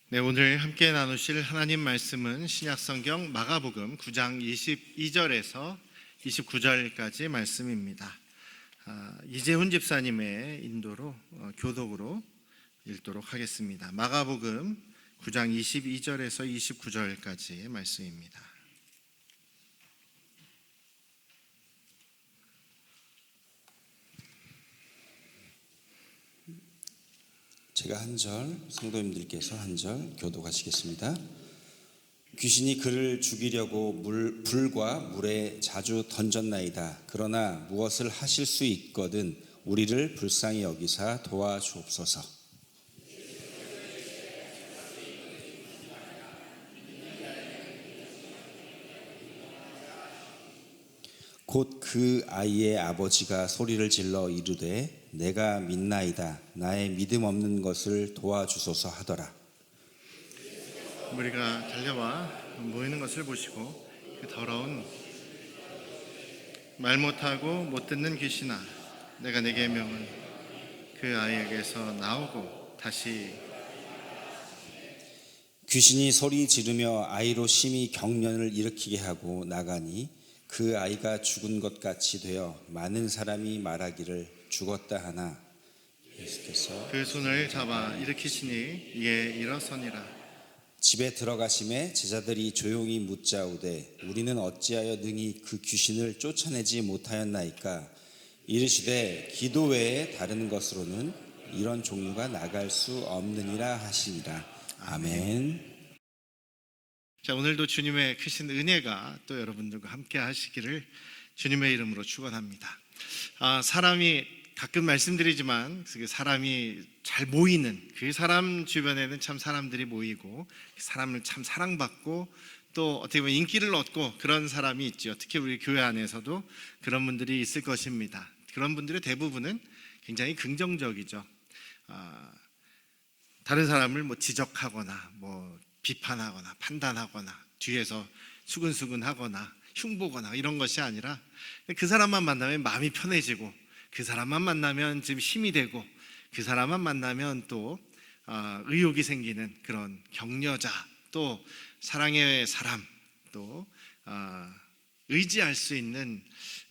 네, 오늘 함께 나누실 하나님 말씀은 신약성경 마가복음 9장 22절에서 29절까지 말씀입니다. 이재훈 집사님의 인도로 교독으로 읽도록 하겠습니다. 마가복음 9장 22절에서 29절까지 말씀입니다. 제가 한 절, 성도님들께서 한 절 교독하시겠습니다. 귀신이 그를 죽이려고 불과 물에 자주 던졌나이다. 그러나 무엇을 하실 수 있거든 우리를 불쌍히 여기사 도와주옵소서. 곧 그 아이의 아버지가 소리를 질러 이르되 내가 믿나이다. 나의 믿음 없는 것을 도와주소서 하더라. 무리가 달려와 모이는 것을 보시고 그 더러운 말 못하고 못 듣는 귀신아, 내가 내게 명은 그 아이에게서 나오고 다시. 귀신이 소리 지르며 아이로 심히 경련을 일으키게 하고 나가니 그 아이가 죽은 것 같이 되어 많은 사람이 말하기를 죽었다 하나 예수께서 그 손을 잡아 일으키시니 이에 일어서니라. 집에 들어가심에 제자들이 조용히 묻자오되 우리는 어찌하여 능히 그 귀신을 쫓아내지 못하였나이까. 이르시되 기도 외에 다른 것으로는 이런 종류가 나갈 수 없느니라 하시니라. 아멘. 자, 오늘도 주님의 크신 은혜가 또 여러분들과 함께 하시기를 주님의 이름으로 축원합니다. 사람이 가끔 말씀드리지만 그 사람이 잘 모이는 그 사람 주변에는 참 사람들이 모이고 사람을 참 사랑받고 또 어떻게 보면 인기를 얻고 그런 사람이 있죠. 특히 우리 교회 안에서도 그런 분들이 있을 것입니다. 그런 분들의 대부분은 굉장히 긍정적이죠. 다른 사람을 뭐 지적하거나 뭐 비판하거나 판단하거나 뒤에서 수근수근하거나 흉보거나 이런 것이 아니라 그 사람만 만나면 마음이 편해지고 그 사람만 만나면 지금 힘이 되고 그 사람만 만나면 또 의욕이 생기는 그런 격려자, 또 사랑의 사람, 또 의지할 수 있는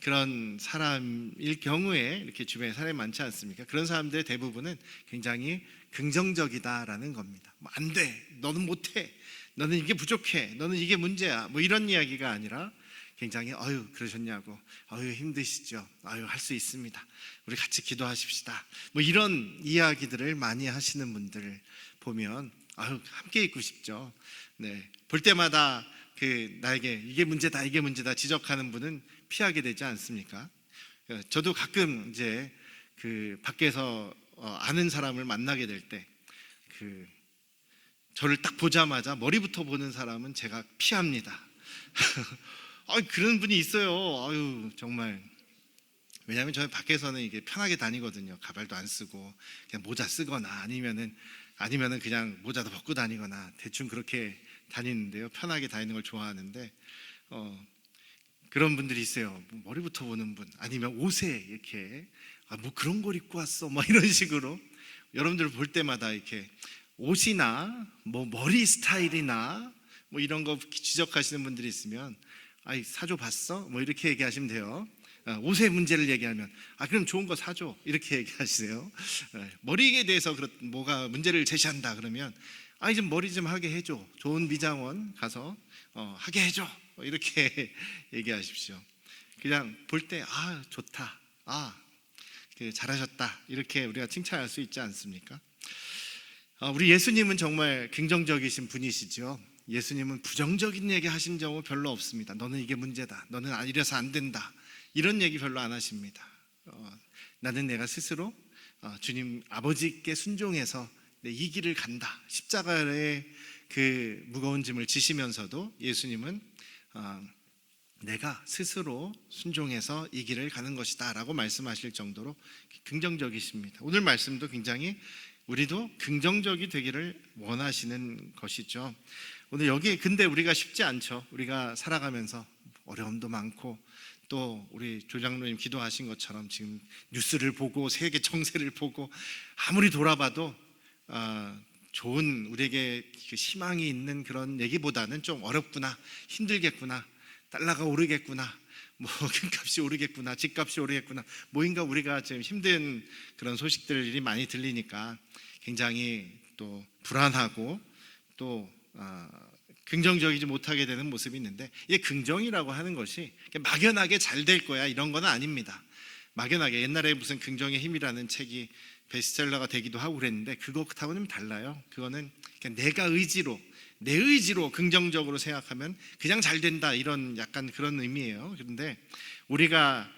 그런 사람일 경우에 이렇게 주변에 사람이 많지 않습니까? 그런 사람들의 대부분은 굉장히 긍정적이다라는 겁니다. 뭐 안 돼, 너는 못해, 너는 이게 부족해, 너는 이게 문제야, 뭐 이런 이야기가 아니라 굉장히 아유 그러셨냐고, 아유 힘드시죠, 아유 할 수 있습니다, 우리 같이 기도하십시다, 뭐 이런 이야기들을 많이 하시는 분들 보면 아유 함께 있고 싶죠. 네, 볼 때마다 그 나에게 이게 문제다 이게 문제다 지적하는 분은 피하게 되지 않습니까? 저도 가끔 이제 그 밖에서 아는 사람을 만나게 될 때 그 저를 딱 보자마자 머리부터 보는 사람은 제가 피합니다. 그런 분이 있어요. 아유 정말. 왜냐하면 저는 밖에서는 이게 편하게 다니거든요. 가발도 안 쓰고 그냥 모자 쓰거나 아니면은 그냥 모자도 벗고 다니거나 대충 그렇게 다니는데요. 편하게 다니는 걸 좋아하는데 그런 분들이 있어요. 머리부터 보는 분, 아니면 옷에 이렇게 뭐 그런 걸 입고 왔어, 뭐 이런 식으로 여러분들 볼 때마다 이렇게 옷이나 뭐 머리 스타일이나 뭐 이런 거 지적하시는 분들이 있으면 사줘 봤어? 뭐 이렇게 얘기하시면 돼요. 옷의 문제를 얘기하면 그럼 좋은 거 사줘 이렇게 얘기하시세요. 머리에 대해서 뭐가 문제를 제시한다 그러면 좀 머리 좀 하게 해줘, 좋은 미장원 가서 하게 해줘, 이렇게 얘기하십시오. 그냥 볼 때 좋다, 잘하셨다, 이렇게 우리가 칭찬할 수 있지 않습니까? 우리 예수님은 정말 긍정적이신 분이시죠. 예수님은 부정적인 얘기 하신 경우 별로 없습니다. 너는 이게 문제다, 너는 이래서 안 된다, 이런 얘기 별로 안 하십니다. 나는 내가 스스로 주님 아버지께 순종해서 이 길을 간다, 십자가의 그 무거운 짐을 지시면서도 예수님은 내가 스스로 순종해서 이 길을 가는 것이다 라고 말씀하실 정도로 긍정적이십니다. 오늘 말씀도 굉장히 우리도 긍정적이 되기를 원하시는 것이죠. 오늘 여기 근데 우리가 쉽지 않죠. 우리가 살아가면서 어려움도 많고 또 우리 조장로님 기도하신 것처럼 지금 뉴스를 보고 세계 정세를 보고 아무리 돌아봐도 좋은 우리에게 그 희망이 있는 그런 얘기보다는 좀 어렵구나, 힘들겠구나, 달러가 오르겠구나, 뭐 금값이 오르겠구나, 집값이 오르겠구나, 뭐인가 우리가 지금 힘든 그런 소식들이 많이 들리니까 굉장히 또 불안하고 또 긍정적이지 못하게 되는 모습이 있는데, 이게 긍정이라고 하는 것이 막연하게 잘 될 거야 이런 건 아닙니다. 막연하게 옛날에 무슨 긍정의 힘이라는 책이 베스트셀러가 되기도 하고 그랬는데 그것하고는 달라요. 그거는 그냥 내 의지로 긍정적으로 생각하면 그냥 잘 된다, 이런 약간 그런 의미예요. 그런데 우리가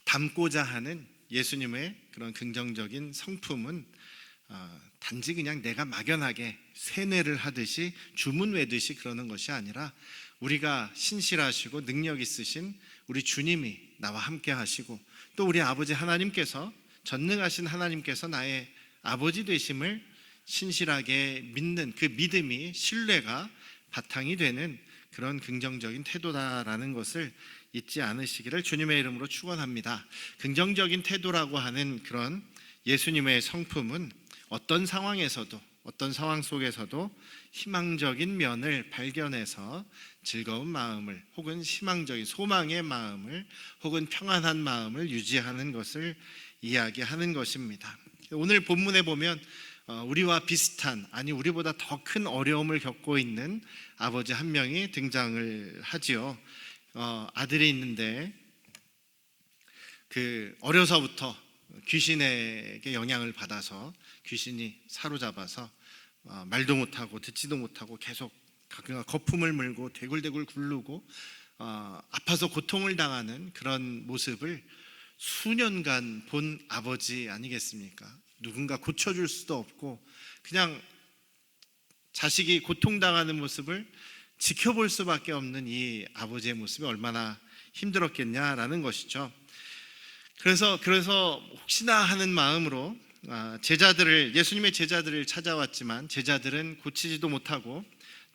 담고자 하는 예수님의 그런 긍정적인 성품은 단지 그냥 내가 막연하게 세뇌를 하듯이 주문 외듯이 그러는 것이 아니라, 우리가 신실하시고 능력 있으신 우리 주님이 나와 함께 하시고, 또 우리 아버지 하나님께서, 전능하신 하나님께서 나의 아버지 되심을 신실하게 믿는 그 믿음이, 신뢰가 바탕이 되는 그런 긍정적인 태도다라는 것을 잊지 않으시기를 주님의 이름으로 축원합니다. 긍정적인 태도라고 하는 그런 예수님의 성품은 어떤 상황에서도, 어떤 상황 속에서도 희망적인 면을 발견해서 즐거운 마음을, 혹은 희망적인 소망의 마음을, 혹은 평안한 마음을 유지하는 것을 이야기하는 것입니다. 오늘 본문에 보면 우리와 비슷한, 아니 우리보다 더 큰 어려움을 겪고 있는 아버지 한 명이 등장을 하지요. 아들이 있는데 그 어려서부터 귀신에게 영향을 받아서 귀신이 사로잡아서 말도 못하고 듣지도 못하고 계속 거품을 물고 대굴대굴 굴르고 아파서 고통을 당하는 그런 모습을 수년간 본 아버지 아니겠습니까? 누군가 고쳐줄 수도 없고 그냥 자식이 고통당하는 모습을 지켜볼 수밖에 없는 이 아버지의 모습이 얼마나 힘들었겠냐라는 것이죠. 그래서 혹시나 하는 마음으로 예수님의 제자들을 찾아왔지만 제자들은 고치지도 못하고,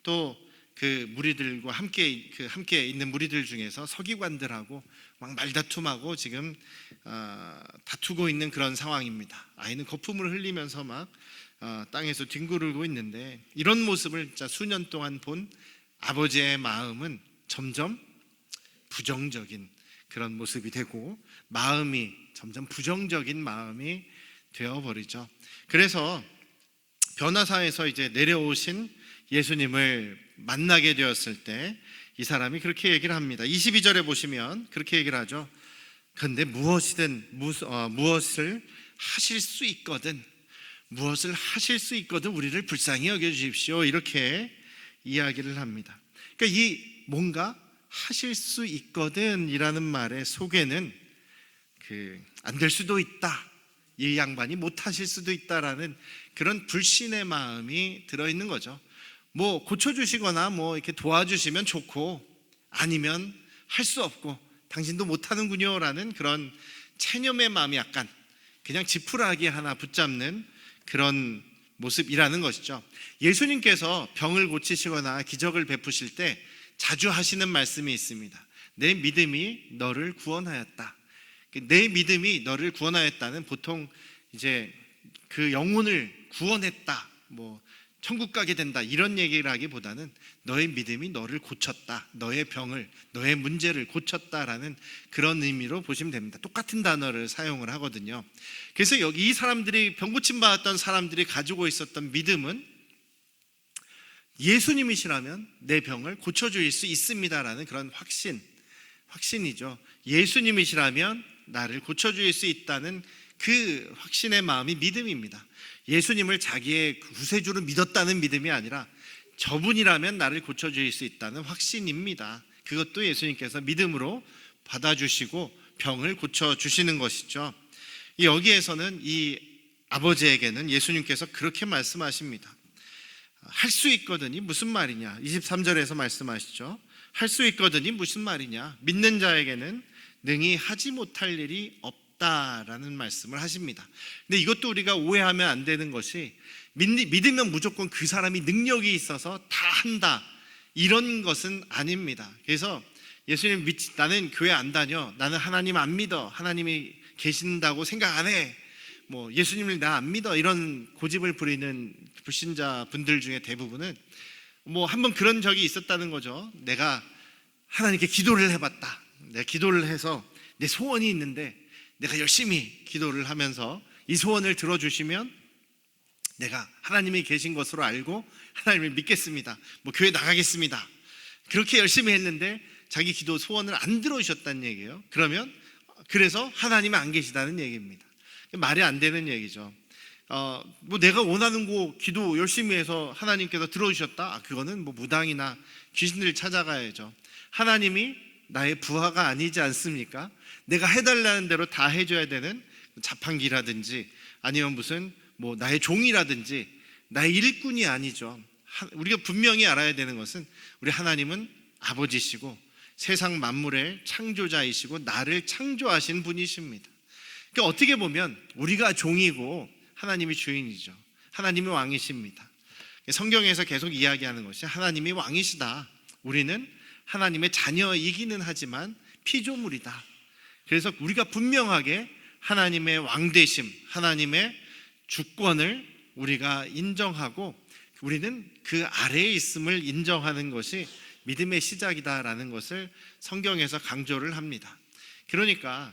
또 그 무리들과 함께 있는 무리들 중에서 서기관들하고 막 말다툼하고 지금 다투고 있는 그런 상황입니다. 아이는 거품을 흘리면서 막 땅에서 뒹구르고 있는데, 이런 모습을 진짜 수년 동안 본 아버지의 마음은 점점 부정적인 그런 모습이 되고, 마음이 점점 부정적인 마음이 되어버리죠. 그래서 변화사에서 이제 내려오신 예수님을 만나게 되었을 때 이 사람이 그렇게 얘기를 합니다. 22절에 보시면 그렇게 얘기를 하죠. 그런데 무엇을 하실 수 있거든 우리를 불쌍히 여겨주십시오, 이렇게 이야기를 합니다. 그러니까 이 뭔가 하실 수 있거든 이라는 말의 속에는 안 될 수도 있다, 이 양반이 못하실 수도 있다라는 그런 불신의 마음이 들어있는 거죠. 뭐 고쳐주시거나 뭐 이렇게 도와주시면 좋고, 아니면 할 수 없고 당신도 못하는군요 라는 그런 체념의 마음이 약간 그냥 지푸라기 하나 붙잡는 그런 모습이라는 것이죠. 예수님께서 병을 고치시거나 기적을 베푸실 때 자주 하시는 말씀이 있습니다. 내 믿음이 너를 구원하였다. 내 믿음이 너를 구원하였다는, 보통 이제 그 영혼을 구원했다, 뭐 천국 가게 된다, 이런 얘기를 하기보다는 너의 믿음이 너를 고쳤다, 너의 병을, 너의 문제를 고쳤다라는 그런 의미로 보시면 됩니다. 똑같은 단어를 사용을 하거든요. 그래서 여기 이 사람들이, 병 고침 받았던 사람들이 가지고 있었던 믿음은 예수님이시라면 내 병을 고쳐줄 수 있습니다라는 그런 확신이죠. 예수님이시라면 나를 고쳐줄 수 있다는 그 확신의 마음이 믿음입니다. 예수님을 자기의 구세주로 믿었다는 믿음이 아니라 저분이라면 나를 고쳐줄 수 있다는 확신입니다. 그것도 예수님께서 믿음으로 받아주시고 병을 고쳐주시는 것이죠. 여기에서는 이 아버지에게는 예수님께서 그렇게 말씀하십니다. 할 수 있거든이 무슨 말이냐, 23절에서 말씀하시죠. 할 수 있거든이 무슨 말이냐, 믿는 자에게는 능히 하지 못할 일이 없다라는 말씀을 하십니다. 근데 이것도 우리가 오해하면 안 되는 것이, 믿으면 무조건 그 사람이 능력이 있어서 다 한다, 이런 것은 아닙니다. 그래서 예수님 나는 교회 안 다녀, 나는 하나님 안 믿어, 하나님이 계신다고 생각 안 해, 뭐 예수님을 나 안 믿어 이런 고집을 부리는 불신자 분들 중에 대부분은 뭐 한번 그런 적이 있었다는 거죠. 내가 하나님께 기도를 해봤다. 내가 기도를 해서 내 소원이 있는데 내가 열심히 기도를 하면서 이 소원을 들어주시면 내가 하나님이 계신 것으로 알고 하나님을 믿겠습니다. 뭐 교회 나가겠습니다. 그렇게 열심히 했는데 자기 기도 소원을 안 들어주셨다는 얘기예요. 그러면 그래서 하나님이 안 계시다는 얘기입니다. 말이 안 되는 얘기죠. 뭐 내가 원하는 거 기도 열심히 해서 하나님께서 들어주셨다. 그거는 뭐 무당이나 귀신들 찾아가야죠. 하나님이 나의 부하가 아니지 않습니까? 내가 해달라는 대로 다 해줘야 되는 자판기라든지 아니면 무슨 뭐 나의 종이라든지 나의 일꾼이 아니죠. 우리가 분명히 알아야 되는 것은 우리 하나님은 아버지시고 세상 만물의 창조자이시고 나를 창조하신 분이십니다. 그러니까 어떻게 보면 우리가 종이고 하나님이 주인이죠. 하나님이 왕이십니다. 성경에서 계속 이야기하는 것이 하나님이 왕이시다. 우리는 하나님의 자녀이기는 하지만 피조물이다. 그래서 우리가 분명하게 하나님의 왕되심, 하나님의 주권을 우리가 인정하고 우리는 그 아래에 있음을 인정하는 것이 믿음의 시작이다라는 것을 성경에서 강조를 합니다. 그러니까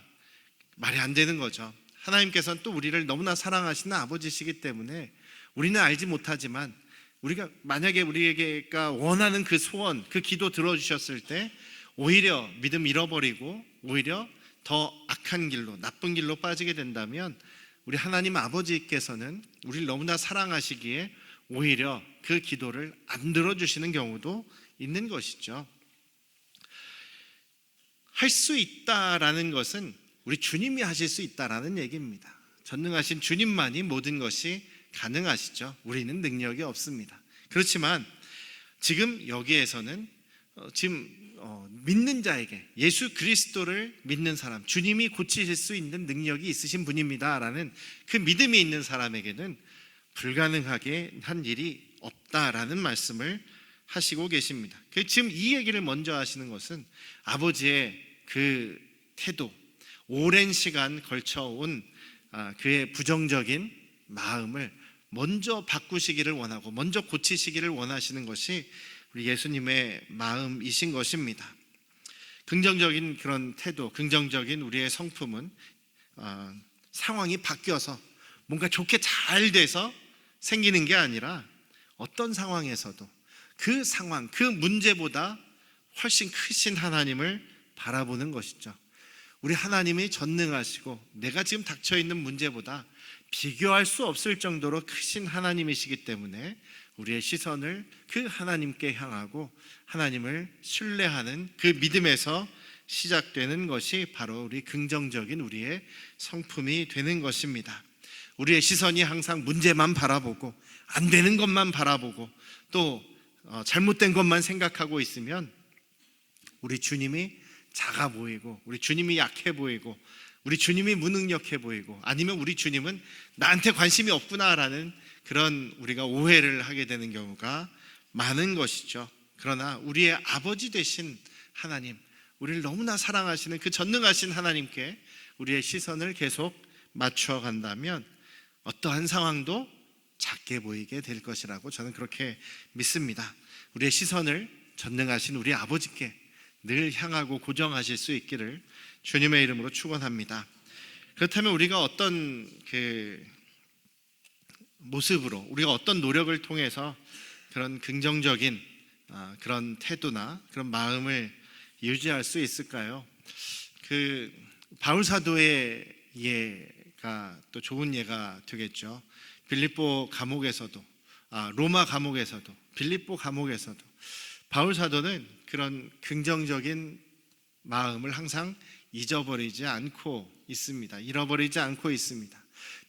말이 안 되는 거죠. 하나님께서는 또 우리를 너무나 사랑하시는 아버지시기 때문에 우리는 알지 못하지만 우리가 만약에 우리가 원하는 그 소원, 그 기도 들어주셨을 때 오히려 믿음 잃어버리고 오히려 더 악한 길로, 나쁜 길로 빠지게 된다면 우리 하나님 아버지께서는 우리를 너무나 사랑하시기에 오히려 그 기도를 안 들어주시는 경우도 있는 것이죠. 할 수 있다라는 것은 우리 주님이 하실 수 있다라는 얘기입니다. 전능하신 주님만이 모든 것이 가능하시죠. 우리는 능력이 없습니다. 그렇지만 지금 여기에서는 믿는 자에게 예수 그리스도를 믿는 사람, 주님이 고치실 수 있는 능력이 있으신 분입니다라는 그 믿음이 있는 사람에게는 불가능하게 한 일이 없다라는 말씀을 하시고 계십니다. 지금 이 얘기를 먼저 하시는 것은 아버지의 그 태도, 오랜 시간 걸쳐온 그의 부정적인 마음을 먼저 바꾸시기를 원하고 먼저 고치시기를 원하시는 것이 우리 예수님의 마음이신 것입니다. 긍정적인 그런 태도, 긍정적인 우리의 성품은 상황이 바뀌어서 뭔가 좋게 잘 돼서 생기는 게 아니라 어떤 상황에서도 그 상황, 그 문제보다 훨씬 크신 하나님을 바라보는 것이죠. 우리 하나님이 전능하시고 내가 지금 닥쳐있는 문제보다 비교할 수 없을 정도로 크신 하나님이시기 때문에 우리의 시선을 그 하나님께 향하고 하나님을 신뢰하는 그 믿음에서 시작되는 것이 바로 우리 긍정적인 우리의 성품이 되는 것입니다. 우리의 시선이 항상 문제만 바라보고 안 되는 것만 바라보고 또 잘못된 것만 생각하고 있으면 우리 주님이 작아 보이고 우리 주님이 약해 보이고 우리 주님이 무능력해 보이고 아니면 우리 주님은 나한테 관심이 없구나라는 그런 우리가 오해를 하게 되는 경우가 많은 것이죠. 그러나 우리의 아버지 되신 하나님, 우리를 너무나 사랑하시는 그 전능하신 하나님께 우리의 시선을 계속 맞춰 간다면 어떠한 상황도 작게 보이게 될 것이라고 저는 그렇게 믿습니다. 우리의 시선을 전능하신 우리 아버지께 늘 향하고 고정하실 수 있기를 주님의 이름으로 축원합니다. 그렇다면 우리가 어떤 그 모습으로 우리가 어떤 노력을 통해서 그런 긍정적인 그런 태도나 그런 마음을 유지할 수 있을까요? 그 바울 사도의 예가 또 좋은 예가 되겠죠. 빌립보 감옥에서도 로마 감옥에서도 빌립보 감옥에서도 바울 사도는 그런 긍정적인 마음을 항상 잊어버리지 않고 있습니다. 잃어버리지 않고 있습니다.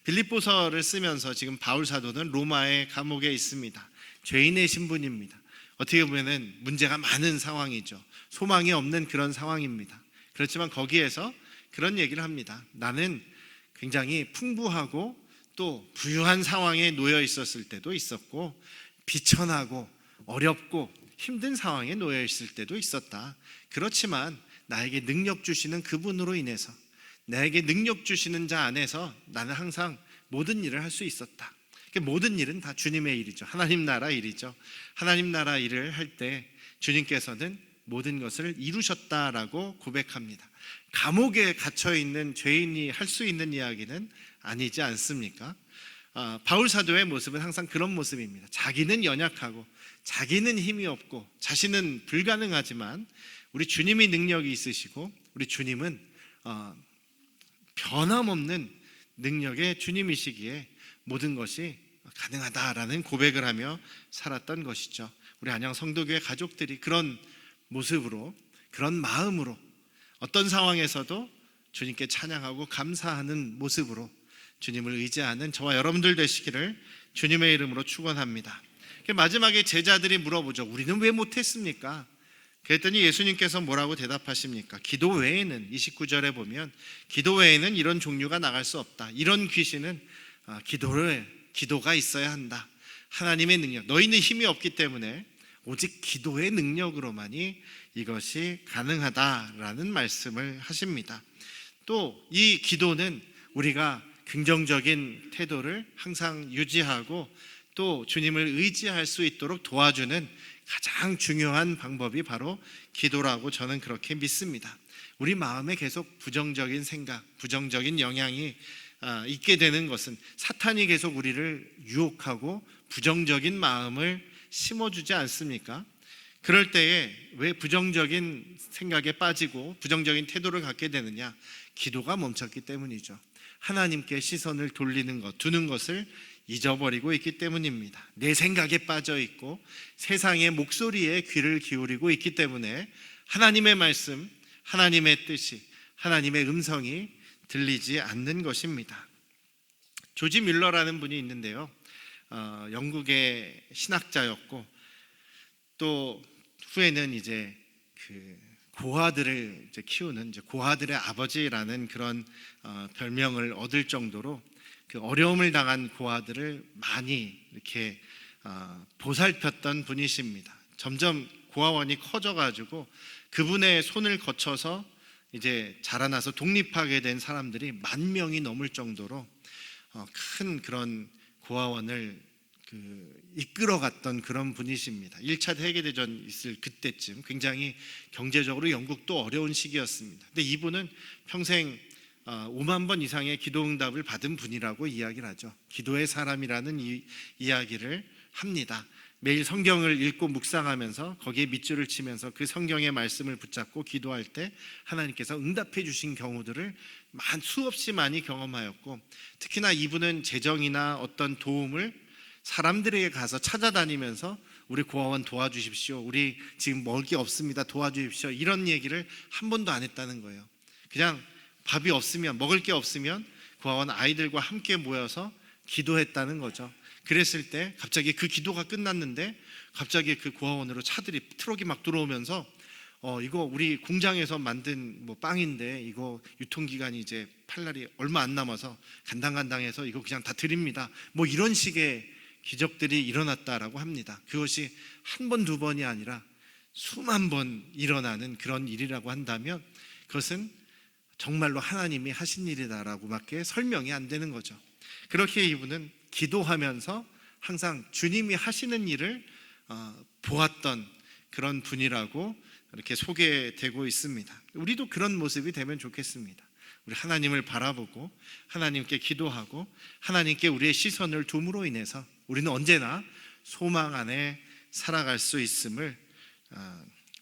빌립보서를 쓰면서 지금 바울 사도는 로마의 감옥에 있습니다. 죄인의 신분입니다. 어떻게 보면은 문제가 많은 상황이죠. 소망이 없는 그런 상황입니다. 그렇지만 거기에서 그런 얘기를 합니다. 나는 굉장히 풍부하고 또 부유한 상황에 놓여 있었을 때도 있었고 비천하고 어렵고 힘든 상황에 놓여 있을 때도 있었다. 그렇지만 나에게 능력 주시는 그분으로 인해서 나에게 능력 주시는 자 안에서 나는 항상 모든 일을 할 수 있었다. 모든 일은 다 주님의 일이죠. 하나님 나라 일이죠. 하나님 나라 일을 할 때 주님께서는 모든 것을 이루셨다라고 고백합니다. 감옥에 갇혀 있는 죄인이 할 수 있는 이야기는 아니지 않습니까? 바울 사도의 모습은 항상 그런 모습입니다. 자기는 연약하고 자기는 힘이 없고 자신은 불가능하지만 우리 주님이 능력이 있으시고 우리 주님은 변함없는 능력의 주님이시기에 모든 것이 가능하다라는 고백을 하며 살았던 것이죠. 우리 안양 성도교회 가족들이 그런 모습으로, 그런 마음으로 어떤 상황에서도 주님께 찬양하고 감사하는 모습으로 주님을 의지하는 저와 여러분들 되시기를 주님의 이름으로 축원합니다. 마지막에 제자들이 물어보죠. 우리는 왜 못했습니까? 그랬더니 예수님께서 뭐라고 대답하십니까? 기도 외에는, 29절에 보면 기도 외에는 이런 종류가 나갈 수 없다. 이런 귀신은 기도가 있어야 한다. 하나님의 능력, 너희는 힘이 없기 때문에 오직 기도의 능력으로만이 이것이 가능하다라는 말씀을 하십니다. 또 이 기도는 우리가 긍정적인 태도를 항상 유지하고 또 주님을 의지할 수 있도록 도와주는 가장 중요한 방법이 바로 기도라고 저는 그렇게 믿습니다. 우리 마음에 계속 부정적인 생각, 부정적인 영향이 있게 되는 것은 사탄이 계속 우리를 유혹하고 부정적인 마음을 심어주지 않습니까? 그럴 때에 왜 부정적인 생각에 빠지고 부정적인 태도를 갖게 되느냐? 기도가 멈췄기 때문이죠. 하나님께 시선을 돌리는 것, 두는 것을 잊어버리고 있기 때문입니다. 내 생각에 빠져 있고 세상의 목소리에 귀를 기울이고 있기 때문에 하나님의 말씀, 하나님의 뜻이, 하나님의 음성이 들리지 않는 것입니다. 조지 뮬러라는 분이 있는데요. 영국의 신학자였고 또 후에는 이제 고아들을 키우는 고아들의 아버지라는 그런 별명을 얻을 정도로 그 어려움을 당한 고아들을 많이 이렇게 보살폈던 분이십니다. 점점 고아원이 커져가지고 그분의 손을 거쳐서 이제 자라나서 독립하게 된 사람들이 10,000명이 넘을 정도로 큰 그런 고아원을 이끌어갔던 그런 분이십니다. 1차 세계대전 있을 그때쯤 굉장히 경제적으로 영국도 어려운 시기였습니다. 근데 이분은 평생 5만 번 이상의 기도응답을 받은 분이라고 이야기를 하죠. 기도의 사람이라는 이야기를 합니다. 매일 성경을 읽고 묵상하면서 거기에 밑줄을 치면서 그 성경의 말씀을 붙잡고 기도할 때 하나님께서 응답해 주신 경우들을 수없이 많이 경험하였고, 특히나 이분은 재정이나 어떤 도움을 사람들에게 가서 찾아다니면서 우리 고아원 도와주십시오, 우리 지금 먹을 게 없습니다, 도와주십시오, 이런 얘기를 한 번도 안 했다는 거예요. 그냥 밥이 없으면, 먹을 게 없으면 고아원 아이들과 함께 모여서 기도했다는 거죠. 그랬을 때 갑자기 그 기도가 끝났는데 갑자기 그 고아원으로 트럭이 막 들어오면서 이거 우리 공장에서 만든 빵인데 이거 유통기간이 이제 팔 날이 얼마 안 남아서 간당간당해서 이거 그냥 다 드립니다, 이런 식의 기적들이 일어났다라고 합니다. 그것이 한 번, 두 번이 아니라 수만 번 일어나는 그런 일이라고 한다면 그것은 정말로 하나님이 하신 일이다라고밖에 설명이 안 되는 거죠. 그렇게 이분은 기도하면서 항상 주님이 하시는 일을 보았던 그런 분이라고 이렇게 소개되고 있습니다. 우리도 그런 모습이 되면 좋겠습니다. 우리 하나님을 바라보고 하나님께 기도하고 하나님께 우리의 시선을 둠으로 인해서 우리는 언제나 소망 안에 살아갈 수 있음을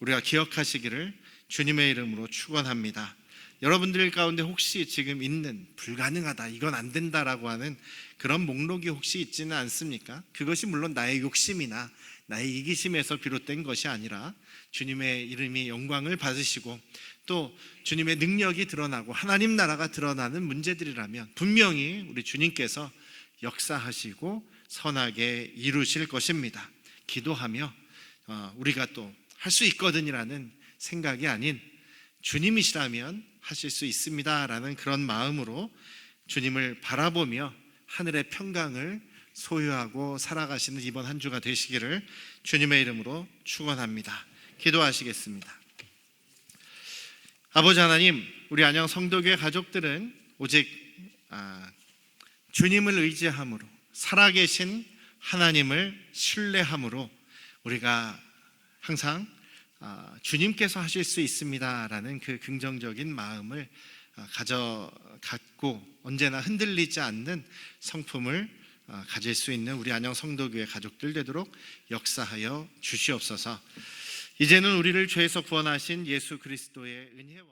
우리가 기억하시기를 주님의 이름으로 축원합니다. 여러분들 가운데 혹시 지금 있는 불가능하다, 이건 안 된다라고 하는 그런 목록이 혹시 있지는 않습니까? 그것이 물론 나의 욕심이나 나의 이기심에서 비롯된 것이 아니라 주님의 이름이 영광을 받으시고 또 주님의 능력이 드러나고 하나님 나라가 드러나는 문제들이라면 분명히 우리 주님께서 역사하시고 선하게 이루실 것입니다. 기도하며 우리가 또 할 수 있거든이라는 생각이 아닌 주님이시라면 하실 수 있습니다라는 그런 마음으로 주님을 바라보며 하늘의 평강을 소유하고 살아가시는 이번 한 주가 되시기를 주님의 이름으로 축원합니다. 기도하시겠습니다. 아버지 하나님, 우리 안양 성도교회 가족들은 오직 주님을 의지함으로 살아계신 하나님을 신뢰함으로 우리가 항상 주님께서 하실 수 있습니다라는 그 긍정적인 마음을 갖고 언제나 흔들리지 않는 성품을 가질 수 있는 우리 안녕 성도교회 가족들 되도록 역사하여 주시옵소서. 이제는 우리를 죄에서 구원하신 예수 그리스도의 은혜와